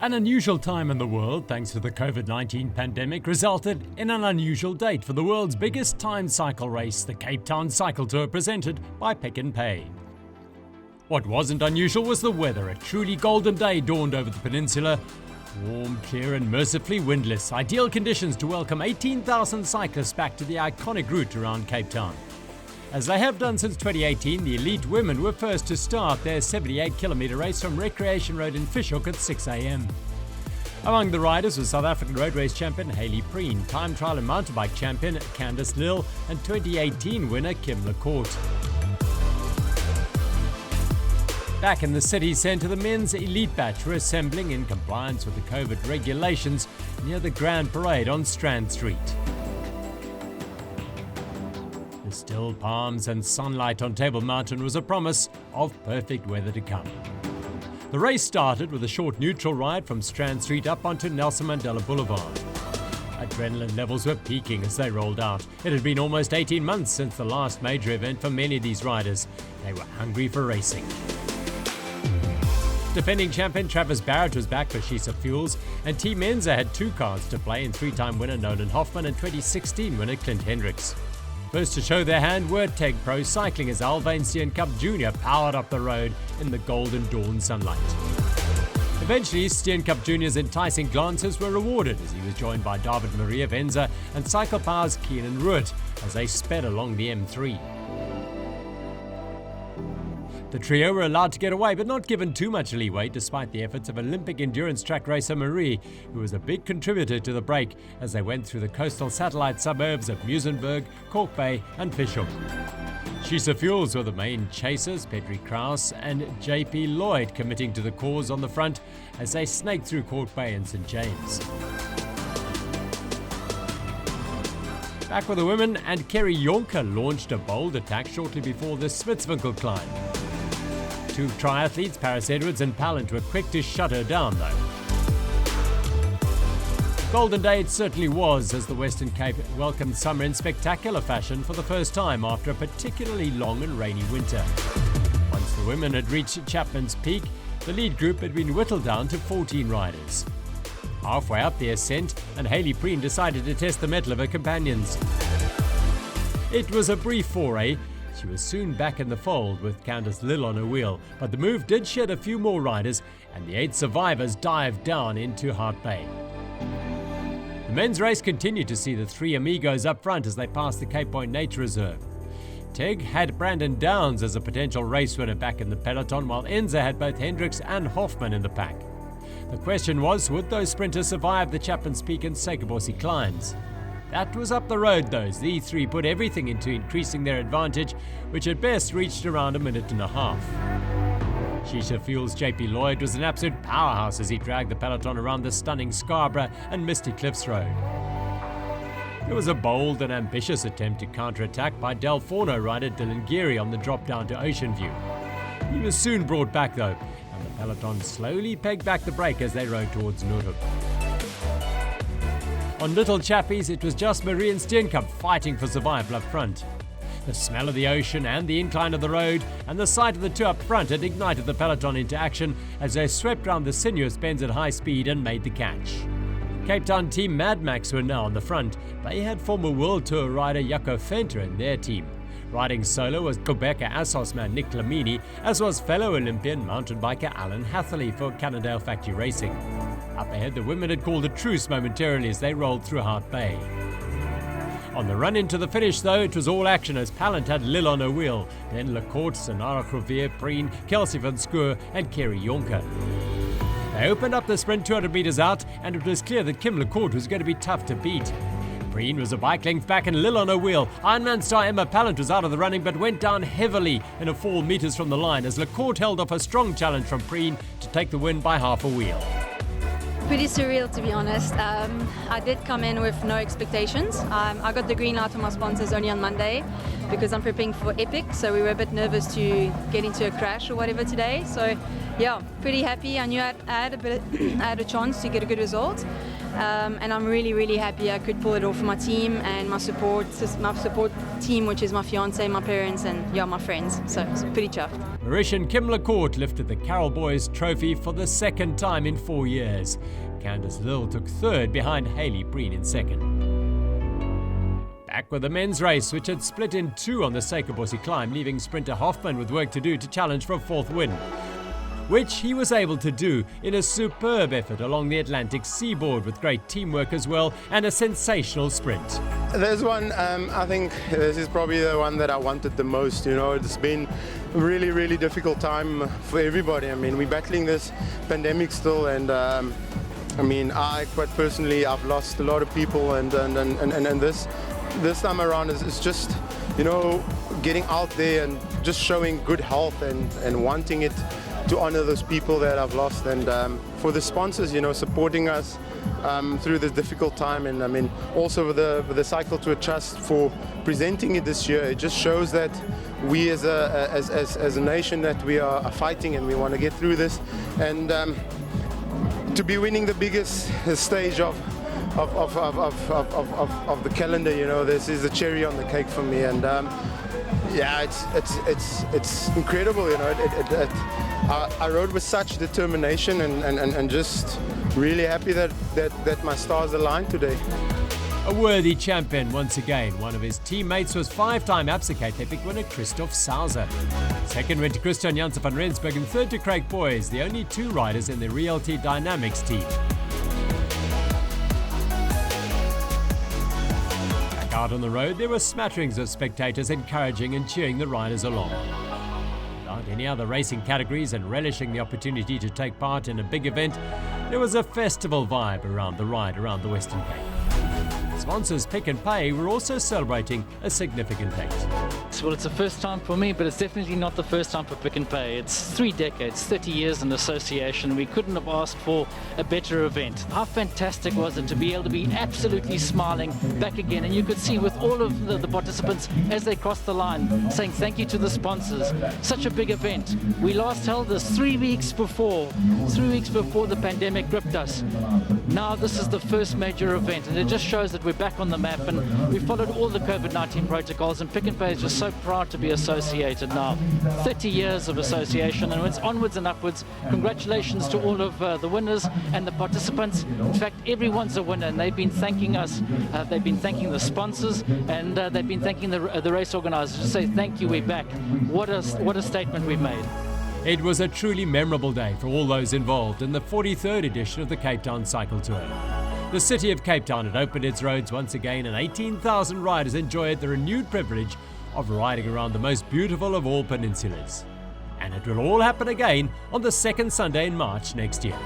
An unusual time in the world, thanks to the COVID-19 pandemic, resulted in an unusual date for the world's biggest time cycle race, the Cape Town Cycle Tour, presented by Pick n Pay. What wasn't unusual was the weather. A truly golden day dawned over the peninsula. Warm, clear and mercifully windless. Ideal conditions to welcome 18,000 cyclists back to the iconic route around Cape Town. As they have done since 2018, the elite women were first to start their 78-kilometre race from Recreation Road in Fishhook at 6 a.m. Among the riders was South African road race champion Haley Preen, time trial and mountain bike champion Candice Lill and 2018 winner Kim LaCourte. Back in the city centre, the men's elite batch were assembling in compliance with the COVID regulations near the Grand Parade on Strand Street. The still palms and sunlight on Table Mountain was a promise of perfect weather to come. The race started with a short neutral ride from Strand Street up onto Nelson Mandela Boulevard. Adrenaline levels were peaking as they rolled out. It had been almost 18 months since the last major event for many of these riders. They were hungry for racing. Defending champion Travis Barrett was back for Shisa Fuels, and Team Menza had two cards to play in three-time winner Nolan Hoffman and 2016 winner Clint Hendricks. First to show their hand were Teg Pro Cycling as Alvain Steen Cup Jr. powered up the road in the golden dawn sunlight. Eventually, Steen Cup Jr.'s enticing glances were rewarded as he was joined by David Maria Venza and Cycle Power's Keenan Ruitt as they sped along the M3. The trio were allowed to get away, but not given too much leeway despite the efforts of Olympic endurance track racer Marie, who was a big contributor to the break as they went through the coastal satellite suburbs of Muizenberg, Kalk Bay and Fishhook. Shisa Fuels were the main chasers, Petri Kraus and JP Lloyd committing to the cause on the front as they snaked through Kalk Bay and St James. Back with the women, and Kerry Jonker launched a bold attack shortly before the Spitzwinkel climb. Two triathletes, Paris Edwards and Pallant, were quick to shut her down though. Golden day it certainly was as the Western Cape welcomed summer in spectacular fashion for the first time after a particularly long and rainy winter. Once the women had reached Chapman's Peak, the lead group had been whittled down to 14 riders. Halfway up the ascent, and Haley Preen decided to test the mettle of her companions. It was a brief foray. She was soon back in the fold with Candice Lill on her wheel, but the move did shed a few more riders and the 8 survivors dived down into Hart Bay. The men's race continued to see the 3 amigos up front as they passed the Cape Point Nature Reserve. Teg had Brandon Downs as a potential race winner back in the peloton, while Enza had both Hendricks and Hoffman in the pack. The question was, would those sprinters survive the Chapman's Peak and Sekeborsi climbs? That was up the road though, as these 3 put everything into increasing their advantage, which at best reached around a minute and a half. Shisa Fuels' JP Lloyd was an absolute powerhouse as he dragged the peloton around the stunning Scarborough and Misty Cliffs Road. It was a bold and ambitious attempt to counter-attack by Del Forno rider Dylan Geary on the drop down to Ocean View. He was soon brought back though, and the peloton slowly pegged back the brake as they rode towards Noordhoek. On Little Chappies, it was just Marie and Steenkamp fighting for survival up front. The smell of the ocean and the incline of the road and the sight of the 2 up front had ignited the peloton into action as they swept round the sinuous bends at high speed and made the catch. Cape Town team Mad Max were now on the front. They had former World Tour rider Jaco Venter in their team. Riding solo was Quebecer Assos man Nick Lamini, as was fellow Olympian mountain biker Alan Hatherley for Cannondale Factory Racing. Up ahead, the women had called a truce momentarily as they rolled through Hart Bay. On the run into the finish, though, it was all action as Pallant had Lill on her wheel, then LaCourte, Sonara Grovier, Preen, Kelsey van Schoor and Kerry Jonker. They opened up the sprint 200 metres out, and it was clear that Kim LaCourte was going to be tough to beat. Preen was a bike length back and Lill on her wheel. Ironman star Emma Pallant was out of the running but went down heavily in a 4 metres from the line as LaCourte held off a strong challenge from Preen to take the win by half a wheel. Pretty surreal, to be honest. I did come in with no expectations. I got the green light from my sponsors only on Monday because I'm preparing for Epic, so we were a bit nervous to get into a crash or whatever today. So yeah, pretty happy. I knew I had a chance to get a good result, and I'm really happy I could pull it off for my team and my support team, which is my fiance, my parents, and yeah, my friends. So it's pretty chuffed. Mauritian Kim LaCourte lifted the Carroll Boys trophy for the second time in 4 years. Candice Lill took third behind Hayley Breen in second. Back with the men's race, which had split in two on the Seikobosi climb, leaving sprinter Hoffman with work to do to challenge for a fourth win, which he was able to do in a superb effort along the Atlantic seaboard with great teamwork as well and a sensational sprint. There's one, I think this is probably the one that I wanted the most. You know, it's been a really, really difficult time for everybody. I mean, we're battling this pandemic still, and I mean, I quite personally, I've lost a lot of people, and this time around is just, you know, getting out there and just showing good health and wanting it to honor those people that I've lost, and for the sponsors, you know, supporting us through this difficult time, and I mean also with the Cycle to a Trust for presenting it this year. It just shows that we as a nation that we are fighting and we want to get through this, and to be winning the biggest stage of the calendar, you know, this is a cherry on the cake for me, and yeah, it's incredible, you know. I rode with such determination and just really happy that my stars aligned today. A worthy champion once again. One of his teammates was five-time Absa Cape Epic winner Christoph Sauser. Second went to Christian Janssen van Rensburg, and third to Craig Boys, the only two riders in the Realty Dynamics team. Back out on the road, there were smatterings of spectators encouraging and cheering the riders along. Without any other racing categories and relishing the opportunity to take part in a big event, there was a festival vibe around the ride around the Western Cape. Sponsors Pick n Pay were also celebrating a significant date. Well, it's the first time for me, but it's definitely not the first time for Pick n Pay. It's 3 decades, 30 years in association. We couldn't have asked for a better event. How fantastic was it to be able to be absolutely smiling back again? And you could see with all of the participants as they crossed the line saying thank you to the sponsors. Such a big event. We last held this 3 weeks before the pandemic gripped us. Now this is the first major event, and it just shows that we're back on the map, and we followed all the COVID-19 protocols, and Pick n Pay is just so proud to be associated now. 30 years of association, and it's onwards and upwards. Congratulations to all of the winners and the participants. In fact, everyone's a winner, and they've been thanking us. They've been thanking the sponsors, and they've been thanking the race organisers to say thank you, we're back. What a statement we've made. It was a truly memorable day for all those involved in the 43rd edition of the Cape Town Cycle Tour. The city of Cape Town had opened its roads once again, and 18,000 riders enjoyed the renewed privilege of riding around the most beautiful of all peninsulas. And it will all happen again on the second Sunday in March next year.